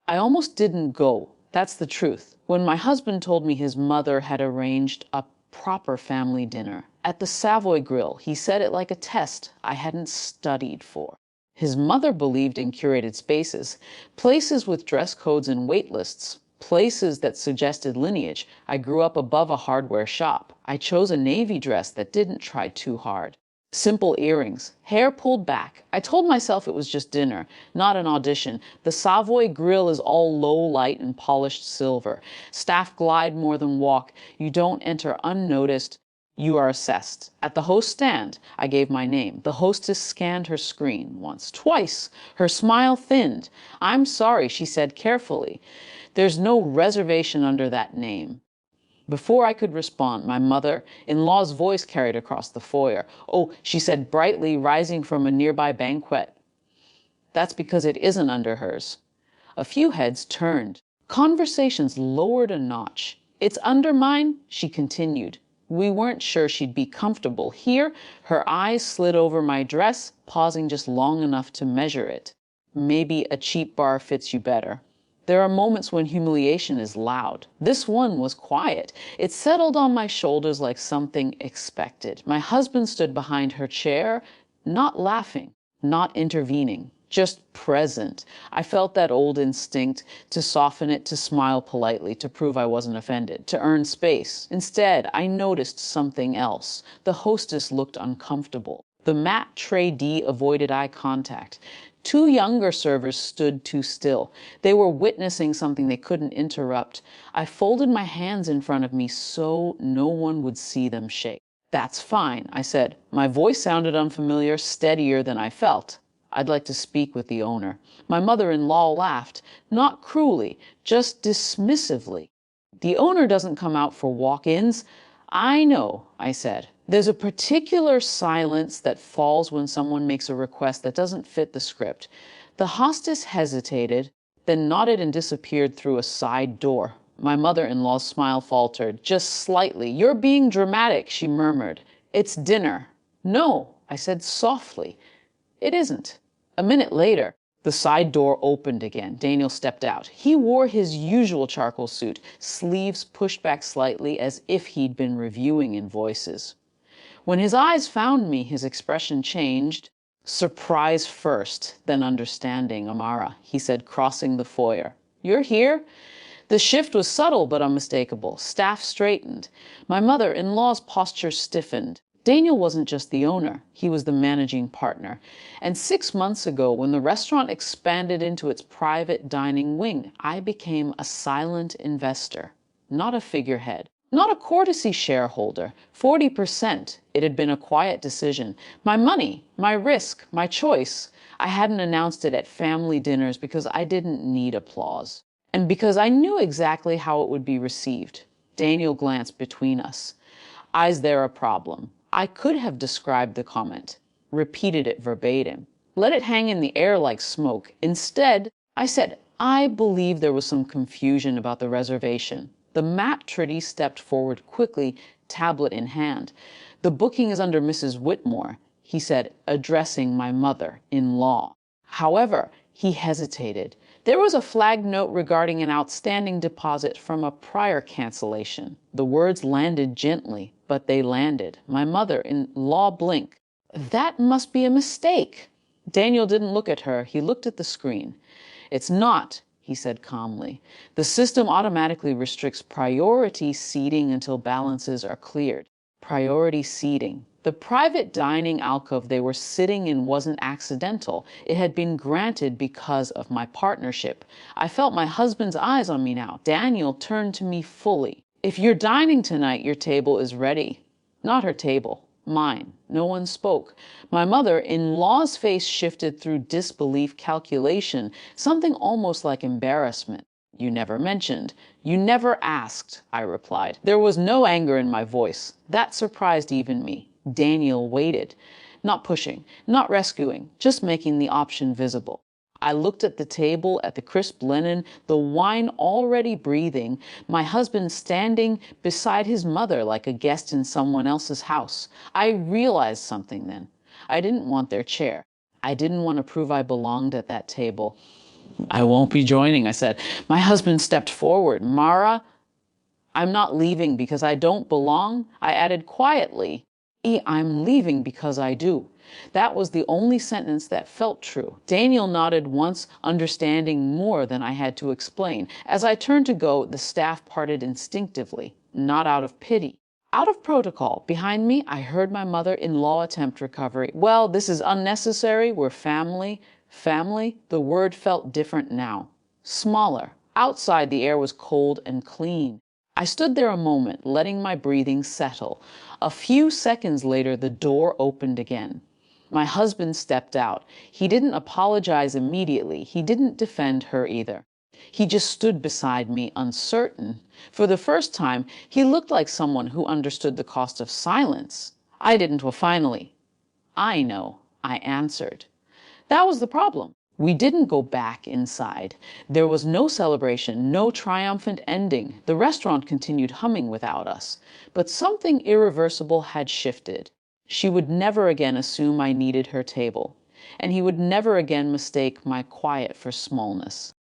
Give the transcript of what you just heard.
I almost didn't go. That's the truth. When my husband told me his mother had arranged a proper family dinner at the Savoy Grill, he said it like a test I hadn't studied for. His mother believed in curated spaces, places with dress codes and wait lists, places that suggested lineage. I grew up above a hardware shop. I chose a navy dress that didn't try too hard. Simple earrings, hair pulled back. I told myself it was just dinner, not an audition. The Savoy Grill is all low light and polished silver. Staff glide more than walk. You don't enter unnoticed. You are assessed. At the host stand, I gave my name. The hostess scanned her screen once, twice. Her smile thinned. "I'm sorry," she said carefully. "There's no reservation under that name." Before I could respond, my mother-in-law's voice carried across the foyer. "Oh," she said brightly, rising from a nearby banquet. "That's because it isn't under hers." A few heads turned. Conversations lowered a notch. "It's under mine," she continued. We weren't sure she'd be comfortable here. Her eyes slid over my dress, pausing just long enough to measure it. "Maybe a cheap bar fits you better." There are moments when humiliation is loud. This one was quiet. It settled on my shoulders like something expected. My husband stood behind her chair, not laughing, not intervening, just present. I felt that old instinct to soften it, to smile politely, to prove I wasn't offended, to earn space. Instead, I noticed something else. The hostess looked uncomfortable. The maitre d' avoided eye contact. Two younger servers stood too still. They were witnessing something they couldn't interrupt. I folded my hands in front of me so no one would see them shake. "That's fine," I said. My voice sounded unfamiliar, steadier than I felt. "I'd like to speak with the owner." My mother-in-law laughed, not cruelly, just dismissively. "The owner doesn't come out for walk-ins." "I know," I said. "There's a particular silence that falls when someone makes a request that doesn't fit the script." The hostess hesitated, then nodded and disappeared through a side door. My mother-in-law's smile faltered, just slightly. "You're being dramatic," she murmured. "It's dinner." "No," I said softly. "It isn't." A minute later, the side door opened again. Daniel stepped out. He wore his usual charcoal suit, sleeves pushed back slightly as if he'd been reviewing invoices. When his eyes found me, his expression changed. "Surprise first, then understanding, Amara," he said, crossing the foyer. "You're here?" The shift was subtle but unmistakable. Staff straightened. My mother-in-law's posture stiffened. Daniel wasn't just the owner, he was the managing partner. And 6 months ago, when the restaurant expanded into its private dining wing, I became a silent investor, not a figurehead. Not a courtesy shareholder. 40%. It had been a quiet decision. My money, my risk, my choice. I hadn't announced it at family dinners because I didn't need applause. And because I knew exactly how it would be received. Daniel glanced between us. "Is there a problem?" I could have described the comment, repeated it verbatim, let it hang in the air like smoke. Instead, I said, "I believe there was some confusion about the reservation." The maitre d' stepped forward quickly, tablet in hand. "The booking is under Mrs. Whitmore," he said, addressing my mother-in-law. However, he hesitated. There was a flag note regarding an outstanding deposit from a prior cancellation. The words landed gently, but they landed. My mother-in-law blinked. "That must be a mistake." Daniel didn't look at her. He looked at the screen. "It's not," he said calmly. "The system automatically restricts priority seating until balances are cleared." Priority seating. The private dining alcove they were sitting in wasn't accidental. It had been granted because of my partnership. I felt my husband's eyes on me now. Daniel turned to me fully. "If you're dining tonight, your table is ready." Not her table. Mine. No one spoke. My mother-in-law's face shifted through disbelief, calculation, something almost like embarrassment. "You never mentioned." "You never asked," I replied. There was no anger in my voice. That surprised even me. Daniel waited. Not pushing, not rescuing, just making the option visible. I looked at the table, at the crisp linen, the wine already breathing, my husband standing beside his mother like a guest in someone else's house. I realized something then. I didn't want their chair. I didn't want to prove I belonged at that table. I won't be joining, I said. My husband stepped forward. Mara, I'm not leaving because I don't belong. I added quietly, I'm leaving because I do. That was the only sentence that felt true. Daniel nodded once, understanding more than I had to explain. As I turned to go, the staff parted instinctively, not out of pity. Out of protocol, behind me, I heard my mother-in-law attempt recovery. Well, this is unnecessary. We're family. Family, the word felt different now. Smaller. Outside, the air was cold and clean. I stood there a moment, letting my breathing settle. A few seconds later, the door opened again. My husband stepped out. He didn't apologize immediately. He didn't defend her either. He just stood beside me, uncertain. For the first time, he looked like someone who understood the cost of silence. I didn't. Well, finally, I know, I answered. That was the problem. We didn't go back inside. There was no celebration, no triumphant ending. The restaurant continued humming without us. But something irreversible had shifted. She would never again assume I needed her table, and he would never again mistake my quiet for smallness.